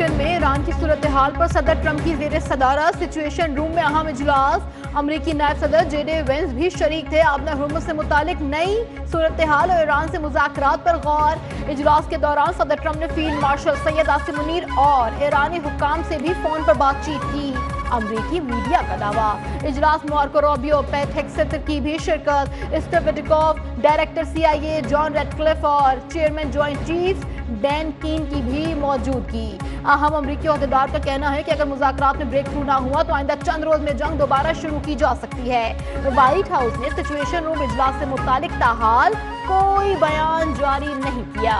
Washington में Iran की सूरत हाल पर सदर ट्रंप की जेर सदारत सिचुएशन रूम में अहम इजलास। अमरीकी नायब सदर जेडे वेंस भी शरीक थे। आपने हुर्मुज़ से मुतालिक नई सूरत हाल और ईरान से मुज़ाकरात पर गौर। इजलास के दौरान सदर ट्रंप ने फील्ड मार्शल सैयद आसिम मुनीर और ईरानी हुक्काम से भी फोन पर बातचीत की। अमरीकी मीडिया का दावा। इजलास में मार्को रूबियो, पेट हेक्सेट की भी शिरकत। Steve Witkoff, director CIA John Ratcliffe और chairman joint chief Dan Caine की भी मौजूदगी। अहम अमरीकी अहदेदार का कहना है कि अगर मुज़ाकरात में ब्रेक थ्रू ना हुआ तो आइंदा चंद रोज में जंग दोबारा शुरू की जा सकती है। व्हाइट हाउस ने सिचुएशन रूम इजलास से मुतालिक ताहाल कोई बयान जारी नहीं किया।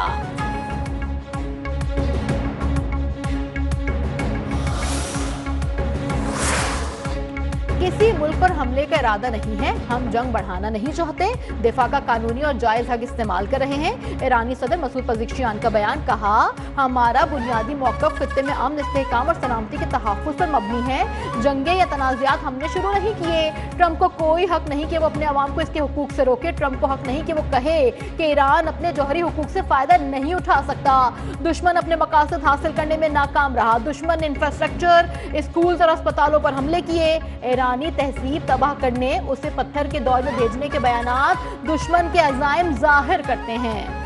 किसी मुल्क पर हमले का इरादा नहीं है, हम जंग बढ़ाना नहीं चाहते, दिफा का कानूनी और जायज हक इस्तेमाल कर रहे हैं। ईरानी सदर मसूद पज़ेश्कियान का बयान। कहा, हमारा बुनियादी मौक़िफ़ खित्ते में अमन, इस्तेहकाम और सलामती के तहफ़्फ़ुज़ पर मबनी है। जंगे या तनाज़ात हमने शुरू नहीं किए। ट्रंप को कोई हक नहीं कि वो अपने अवाम को इसके हुकूक से रोके। ट्रंप को हक नहीं कि वो कहे कि ईरान अपने जौहरी हुकूक से फ़ायदा नहीं उठा सकता। दुश्मन अपने मकासद हासिल करने में नाकाम रहा। दुश्मन ने इंफ्रास्ट्रक्चर, स्कूल और अस्पतालों पर हमले किए। ईरानी तहसीब तबाह करने, उसे पत्थर के दौर में भेजने के बयानात दुश्मन के अज़ाइम जाहिर करते हैं।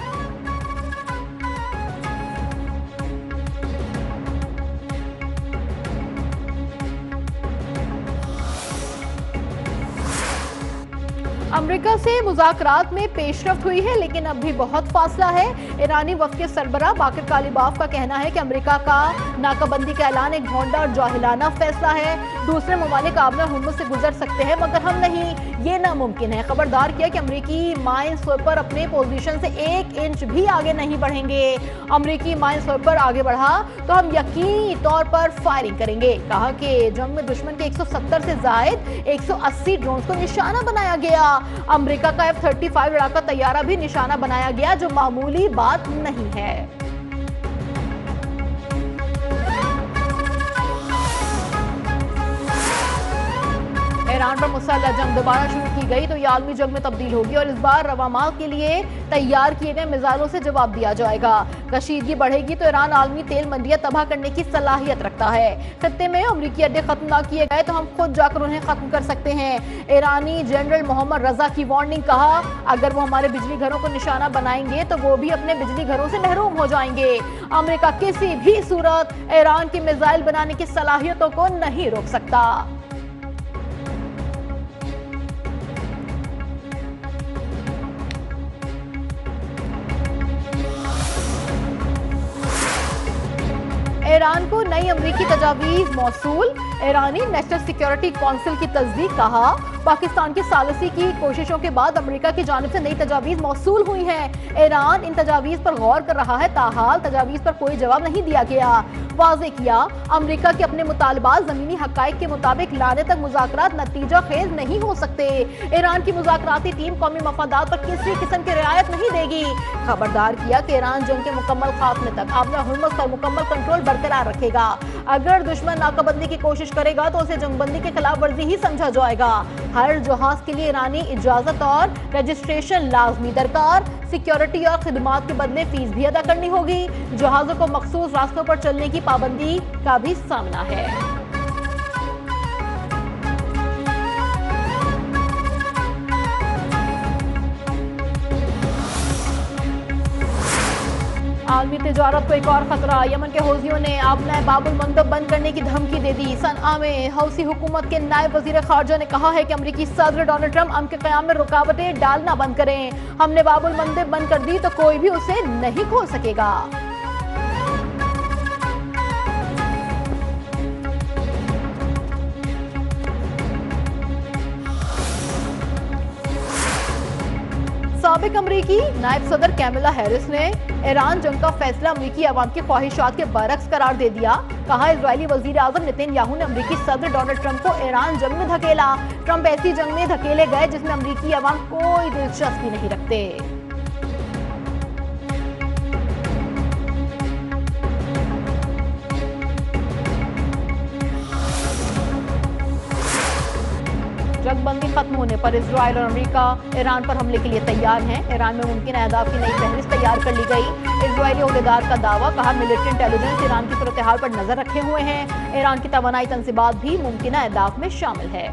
अमेरिका से मुज़ाकरात में पेशरफ्त हुई है, लेकिन अब भी बहुत फासला है। ईरानी वफ़द के सरबराह बाकिर कालिबाफ का कहना है कि अमेरिका का नाकाबंदी का ऐलान एक भोंडा और जाहिलाना फैसला है। दूसरे ममालिक आबना हुर्मुज़ से गुजर सकते हैं मगर हम नहीं, ये नामुमकिन है। खबरदार किया कि अमरीकी माइन स्वीपर अपने पोजीशन से 1 इंच भी आगे नहीं बढ़ेंगे। अमरीकी माइन स्वीपर आगे बढ़ा तो हम यकीनी तौर पर फायरिंग करेंगे। कहा कि जंग में दुश्मन के 170 से जायद 180 ड्रोन को निशाना बनाया गया। अमेरिका का F-35 लड़ाका तैयारा भी निशाना बनाया गया, जो मामूली बात नहीं है। ईरान पर मुसल्लह जंग दोबारा शुरू की गई तो यह आलमी जंग में तब्दील होगी और इस बार रवामाल के लिए तैयार किए गए मिसाइलों से जवाब दिया जाएगा। कशीदगी बढ़ेगी तो ईरान आलमी तेल मंडियां तबाह करने की सलाहियत रखता है। खत्ते में अमरीकी अड्डे खत्म ना किए गए तो हम खुद जाकर उन्हें खत्म कर सकते हैं। ईरानी जनरल मोहम्मद रजा की वार्निंग। कहा, अगर वो हमारे बिजली घरों को निशाना बनाएंगे तो वो भी अपने बिजली घरों से महरूम हो जाएंगे। अमेरिका किसी भी सूरत ईरान की मिसाइल बनाने की सलाहियतों को नहीं रोक सकता। ईरान को नई अमरीकी तजावीज़ मौसूल। ईरानी नेशनल सिक्योरिटी काउंसिल की तस्दीक। कहा, पाकिस्तान की सालसी की कोशिशों के बाद अमेरिका की जानिब से नई तजावीज़ मौसूल हुई हैं। ईरान इन तजावीज़ पर गौर कर रहा है, ताहाल तजावीज़ पर कोई जवाब नहीं दिया गया। वाज़ेह किया, अमेरिका के अपने मुतालबात ज़मीनी हक़ाइक़ के मुताबिक लाने तक मुज़ाकरात नतीजा खेज नहीं हो सकते। ईरान की मुज़ाकराती टीम कौमी मफादात पर किसी किस्म की रियायत नहीं देगी। खबरदार किया कि ईरान जंग के मुकम्मल खात्मे तक आबना हुर्मुज़ पर मुकम्मल कंट्रोल बरकरार रखेगा। अगर दुश्मन नाकाबंदी की कोशिश करेगा तो उसे जंगबंदी की खिलाफ वर्जी ही समझा जाएगा। हर जहाज के लिए ईरानी इजाजत और रजिस्ट्रेशन लाजमी दरकार। सिक्योरिटी और खिदमात के बदले फीस भी अदा करनी होगी। जहाजों को मखसूस रास्तों पर चलने की पाबंदी का भी सामना है। आलमी तिजारत को एक और खतरा। यमन के हौसियों ने अपना बाबुल मंदब बंद करने की धमकी दे दी। सनआ में हौसी हुकूमत के नायब वजीर खारजा ने कहा है कि अमरीकी सदर डोनाल्ड ट्रंप अमन के क़याम में रुकावटें डालना बंद करें। हमने बाबुल मंदब बंद कर दी तो कोई भी उसे नहीं खोल सकेगा। साबिक अमरीकी नायब सदर कैमला हैरिस ने ईरान जंग का फैसला अमरीकी अवाम की ख्वाहिशात के बरक्स करार दे दिया। कहा, इजरायली वजीर आजम नेतन्याहू ने अमरीकी सदर डोनाल्ड ट्रंप को ईरान जंग में धकेला। ट्रंप ऐसी जंग में धकेले गए जिसमें अमरीकी अवाम कोई दिलचस्पी नहीं रखते। जंगबंदी खत्म होने पर इजराइल और अमेरिका ईरान पर हमले के लिए तैयार हैं। ईरान में मुमकिन अहदाफ की नई फहरिस्त तैयार कर ली गई। इजरायली अहदेदार का दावा, कहा मिलिट्री इंटेलिजेंस ईरान की सूरत हाल पर नजर रखे हुए हैं। ईरान की तवानाई तंसीबात भी मुमकिन अहदाफ में शामिल है।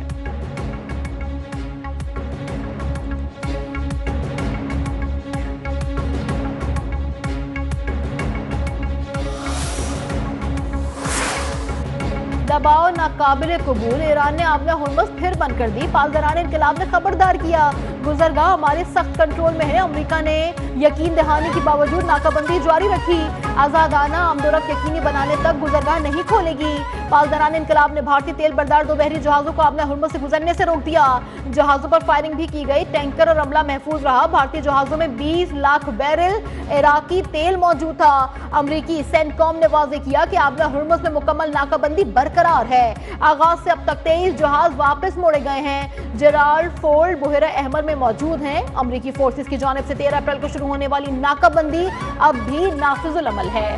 दबाव नाकाबिले कबूल, ईरान ने आबला हुर्मुज़ फिर बंद कर दी। पासदारान इनकलाब ने खबरदार किया, गुजरगाह हमारे सख्त कंट्रोल में है। अमेरिका ने यकीन दहानी के बावजूद नाकाबंदी जारी रखी। आजादाना आमदोरफ्त यकीनी बनाने तक गुजरगाह नहीं खोलेगी। पासदारान इनकलाब ने भारतीय तेल बरदार 2 बहरी जहाजों को आबला हुर्मुज़ से गुजरने से रोक दिया। जहाजों पर फायरिंग भी की गई। टैंकर और अमला महफूज रहा। भारतीय जहाजों में 20 लाख बैरल इराकी तेल मौजूद था। अमरीकी सेंटकॉम ने वाजे किया कि आबला हुर्मुज़ में मुकम्मल नाकाबंदी बरकरार है। आगाज से अब तक 23 जहाज वापस मोड़े गए हैं। जेराल्ड फोर्ड बुहेरा अहमर में मौजूद हैं। अमरीकी फोर्सेस की जानिब से 13 अप्रैल को शुरू होने वाली नाकाबंदी अब भी नाफिजुल अमल है।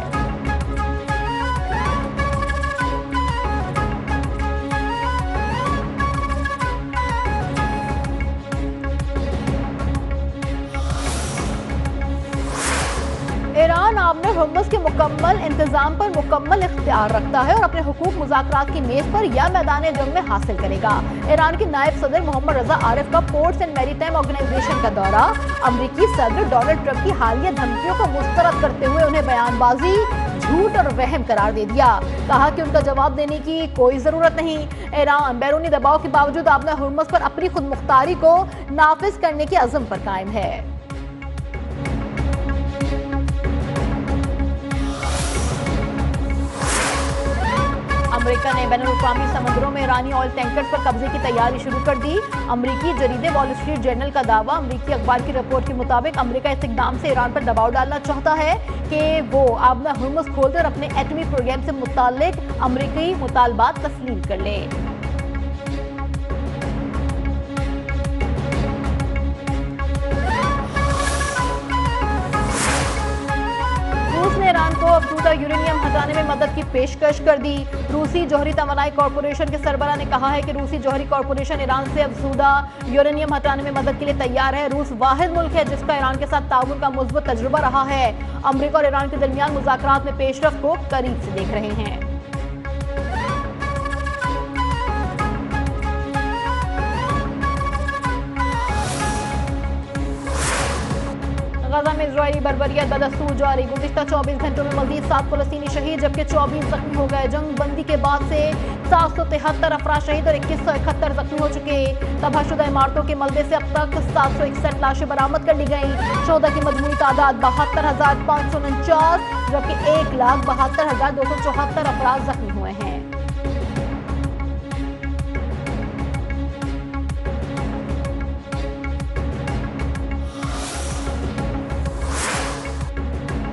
ईरान आबला हुर्मुज़ के मुकम्मल इंतजाम पर मुकम्मल इख्तियार रखता है और अपने हुकूक मुज़ाकरात की मेज पर या मैदान जंग में हासिल करेगा। ईरान के नायब सदर मोहम्मद रजा आरिफ का पोर्ट्स एंड मैरीटाइम ऑर्गेनाइजेशन का दौरा, अमरीकी सदर डोनाल्ड ट्रंप की हालिया धमकियों को मुस्तरद करते हुए उन्हें बयानबाजी, झूठ और वहम करार दे दिया। कहा कि उनका जवाब देने की कोई जरूरत नहीं। ईरान बैरूनी दबाव के बावजूद आबला हुर्मुज़ पर अपनी खुद मुख्तारी को नाफिज करने के अज़म पर कायम है। अमेरिका ने बैनुल-अक़वामी समुद्रों में ईरानी ऑयल टैंकर्स पर कब्जे की तैयारी शुरू कर दी। अमेरिकी जरीदे वॉल स्ट्रीट जर्नल का दावा, अमेरिकी अखबार की रिपोर्ट के मुताबिक अमेरिका इस इक़दाम से ईरान पर दबाव डालना चाहता है कि वो आबला हुर्मुज़ खोलकर और अपने एटमी प्रोग्राम से मुताल्लिक अमेरिकी मुतालबात तस्लीम कर ले। ईरान को अफजूदा यूरेनियम हटाने में मदद की पेशकश कर दी। रूसी जौहरी तवानाई कॉरपोरेशन के सरबराह ने कहा है कि रूसी जौहरी कॉरपोरेशन ईरान से अफजूदा यूरेनियम हटाने में मदद के लिए तैयार है। रूस वाहिद मुल्क है जिसका ईरान के साथ ताउन का मुस्बत तजुर्बा रहा है। अमेरिका और ईरान के दरमियान मुज़ाकरात में पेशरफ्त को करीब से देख रहे हैं। गजा में इजरायली बर्बरियत बदस्तूर जारी, गुज़िश्ता 24 घंटों में मज़ीद 7 फ़लस्तीनी शहीद जबकि 24 जख्मी हो गए। जंग बंदी के बाद से 773 अफराद शहीद और 2171 जख्मी हो चुके। तबाहशुदा इमारतों के मलबे से अब तक 761 लाशें बरामद कर ली गई। शोधा की मजमूई तादाद 72,549 जबकि 1,72,274 अफराद जख्मी हुए हैं।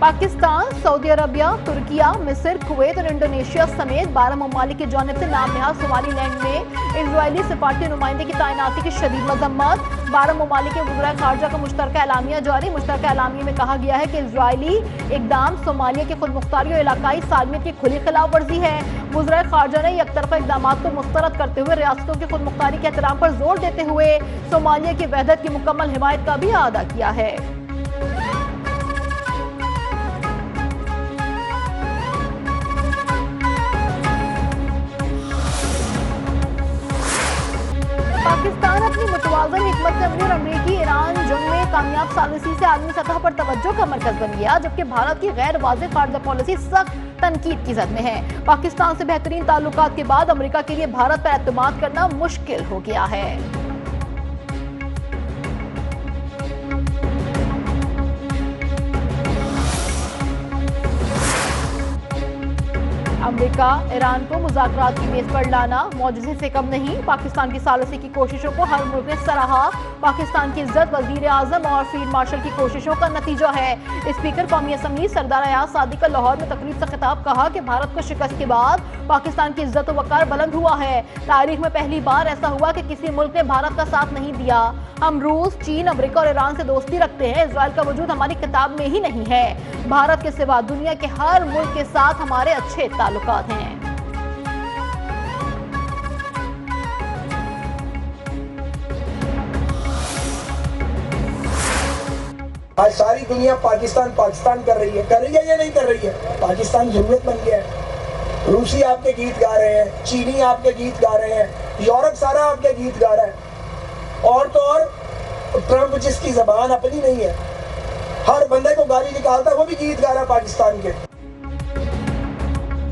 पाकिस्तान, सऊदी अरबिया, तुर्किया, मिस्र, कुवैत और इंडोनेशिया समेत 12 ममालिक की जानिब से नाम नहाद सोमालीलैंड में इजरायली सिफारती नुमाइंदे की तैनाती की शदीद मजम्मत। 12 ममालिक के वज़ीर ख़ारजा का मुश्तरका एलामिया जारी। मुश्तरका एलामिया में कहा गया है कि इजरायली इक़दाम सोमालिया की खुद मुख्तारी और इलाकाई सालमियत की खुली खिलाफ वर्जी है। वज़ीर ख़ारजा ने यकतरफा इक़दाम को मुस्तरद करते हुए रियासतों की खुद मुख्तारी के एहतराम पर जोर देते हुए सोमालिया की वहदत की मुकम्मल हिमायत का भी अदा किया है। पाकिस्तान अपनी मुतवाज़िन हिकमत अमली और अमरीकी ईरान जंग में कामयाब सालिसी से आलमी सतह पर तवज्जो का मरकज बन गया, जबकि भारत की गैर वाज़ेह खारजा पॉलिसी सख्त तनकीद की जद में है। पाकिस्तान से बेहतरीन ताल्लुकात के बाद अमरीका के लिए भारत पर एतमाद करना मुश्किल हो गया है। अमेरिका ईरान को मुज़ाकरात की मेज पर लाना मौजूदगी से कम नहीं। पाकिस्तान की सालिसी की कोशिशों को हर मुल्क ने सराहा। पाकिस्तान की इज्जत वज़ीर आज़म और फील्ड मार्शल की कोशिशों का नतीजा है। स्पीकर कौमी असम्बली सरदार अयाज सादिक का लाहौर में तकरीब से खिताब, कहा कि भारत को शिकस्त के बाद पाकिस्तान की इज्जत व वक़ार बुलंद हुआ है। तारीख में पहली बार ऐसा हुआ कि किसी मुल्क ने भारत का साथ नहीं दिया। हम रूस, चीन, अमेरिका और ईरान से दोस्ती रखते हैं। इजराइल का वजूद हमारी किताब में ही नहीं है। भारत के सिवा दुनिया के हर मुल्क के साथ हमारे अच्छे ताल्लुकात हैं। आज सारी दुनिया पाकिस्तान पाकिस्तान कर रही है या नहीं कर रही है? पाकिस्तान जरूरत बन गया है। रूसी आपके गीत गा रहे हैं, चीनी आपके गीत गा रहे हैं, यूरोप सारा आपके गीत गा रहा है। और तो और ट्रंप जिसकी जबान अपनी नहीं है, हर बंदे को गाली निकालता है, वो भी गीत गा रहा है पाकिस्तान के।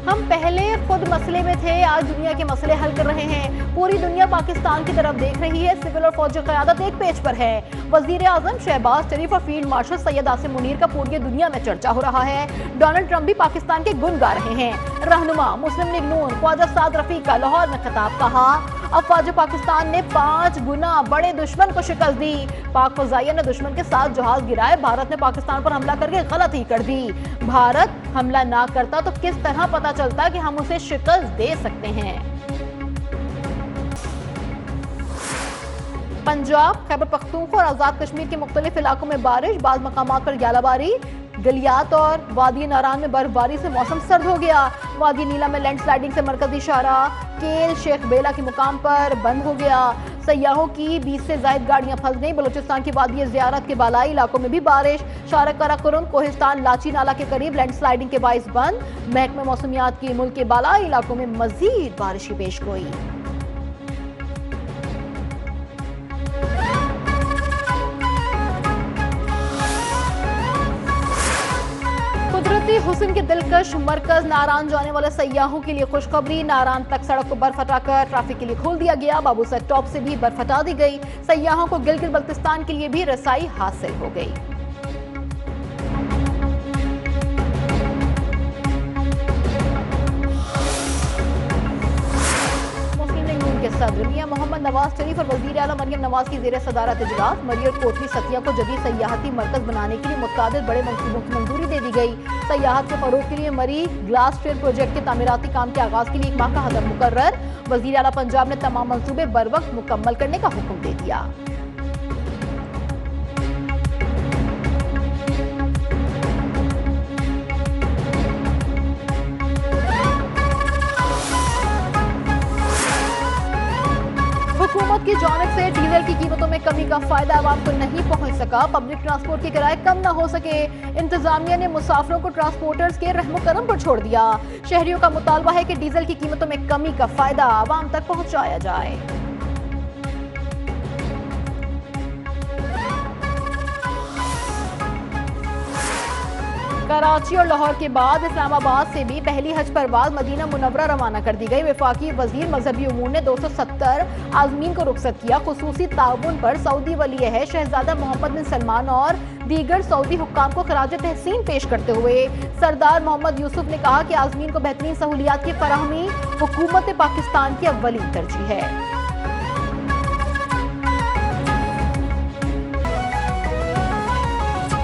हम पहले खुद मसले में थे, आज दुनिया के मसले हल कर रहे हैं। पूरी दुनिया पाकिस्तान की तरफ देख रही है। सिविल और फौजी क़यादत एक पेज पर है। वजीर आजम शहबाज शरीफ और फील्ड मार्शल सैयद आसिम मुनीर का पूरी दुनिया में चर्चा हो रहा है। डोनाल्ड ट्रंप भी पाकिस्तान के गुण गा रहे हैं। रहनुमा मुस्लिम लीग नून ख्वाजा साद रफीक का लाहौर में खिताब, कहा अफवाज पाकिस्तान ने 5 गुना बड़े दुश्मन को शिकस्त दी। पाक फजाइया ने दुश्मन के 7 जहाज गिराए। भारत ने पाकिस्तान पर हमला करके गलत ही कर दी। भारत हमला ना करता तो किस तरह पता चलता कि हम उसे शिकस्त दे सकते हैं। पंजाब, खैबर पख्तूनख्वा और आजाद कश्मीर के मुख्तलिफ इलाकों में बारिश, बाज़ मकामात पर ग्यालाबारी। गलियात और वादी नारान में बर्फबारी से मौसम सर्द हो गया। वादी नीला में लैंडस्लाइडिंग से मरकजी शाहरा केल शेख बेला के मुकाम पर बंद हो गया। सयाहों की 20 से ज्यादा गाड़ियां फंस गई। बलूचिस्तान की वादी ज़ियारत के बालाई इलाकों में भी बारिश। शारा कराकुरम कोहिस्तान लाची नाला के करीब लैंडस्लाइडिंग के बाइस बंद। महकमे मौसमियात की मुल्क के बालाई इलाकों में मजीद बारिश की पेशगोई। कुदरती हुस्न के दिलकश मरकज नारान जाने वाले सयाहों के लिए खुशखबरी। नारान तक सड़क को बर्फ हटाकर ट्रैफिक के लिए खोल दिया गया। बाबूसर टॉप से भी बर्फ हटा दी गई। सयाहों को गिलगित बल्तिस्तान के लिए भी रसाई हासिल हो गई। के सदर मियां मोहम्मद नवाज शरीफ और वजीर आला मरियम नवाज की जेर सदारत इजलास। मरियट कोटली सतिया को जदीद सयाहती मरकज बनाने के लिए मुतअद्दिद बड़े मंसूबों की मंजूरी दे दी गई। सयाहत के फरोग के लिए मरी ग्लास ट्रेल प्रोजेक्ट के तामीराती काम के आगाज के लिए 1 माह का हदफ मुकर्रर। वजीर आला पंजाब ने तमाम मंसूबे बर वक्त मुकम्मल करने का हुक्म दे दिया। हुकूमत की जानिब से डीजल की कीमतों में कमी का फायदा आवाम को नहीं पहुंच सका। पब्लिक ट्रांसपोर्ट के किराए कम न हो सके। इंतजामिया ने मुसाफिरों को ट्रांसपोर्टर्स के रहमो करम पर छोड़ दिया। शहरियों का मुतालबा है कि डीजल की कीमतों में कमी का फायदा आवाम तक पहुंचाया जाए। कराची और लाहौर के बाद इस्लामाबाद से भी पहली हज परवाज मदीना मुनव्वरा रवाना कर दी गई। वफाकी वजीर मजहबी उमूर ने 270 आज़मीन को रुखसत किया। खुसूसी ताउन पर सऊदी वली है शहजादा मोहम्मद बिन सलमान और दीगर सऊदी हुक्काम को खराज तहसीन पेश करते हुए सरदार मोहम्मद यूसुफ ने कहा कि आज़मीन को बेहतरीन सहूलियात की फराहमी हुकूमत पाकिस्तान की अव्वली तरजीह है।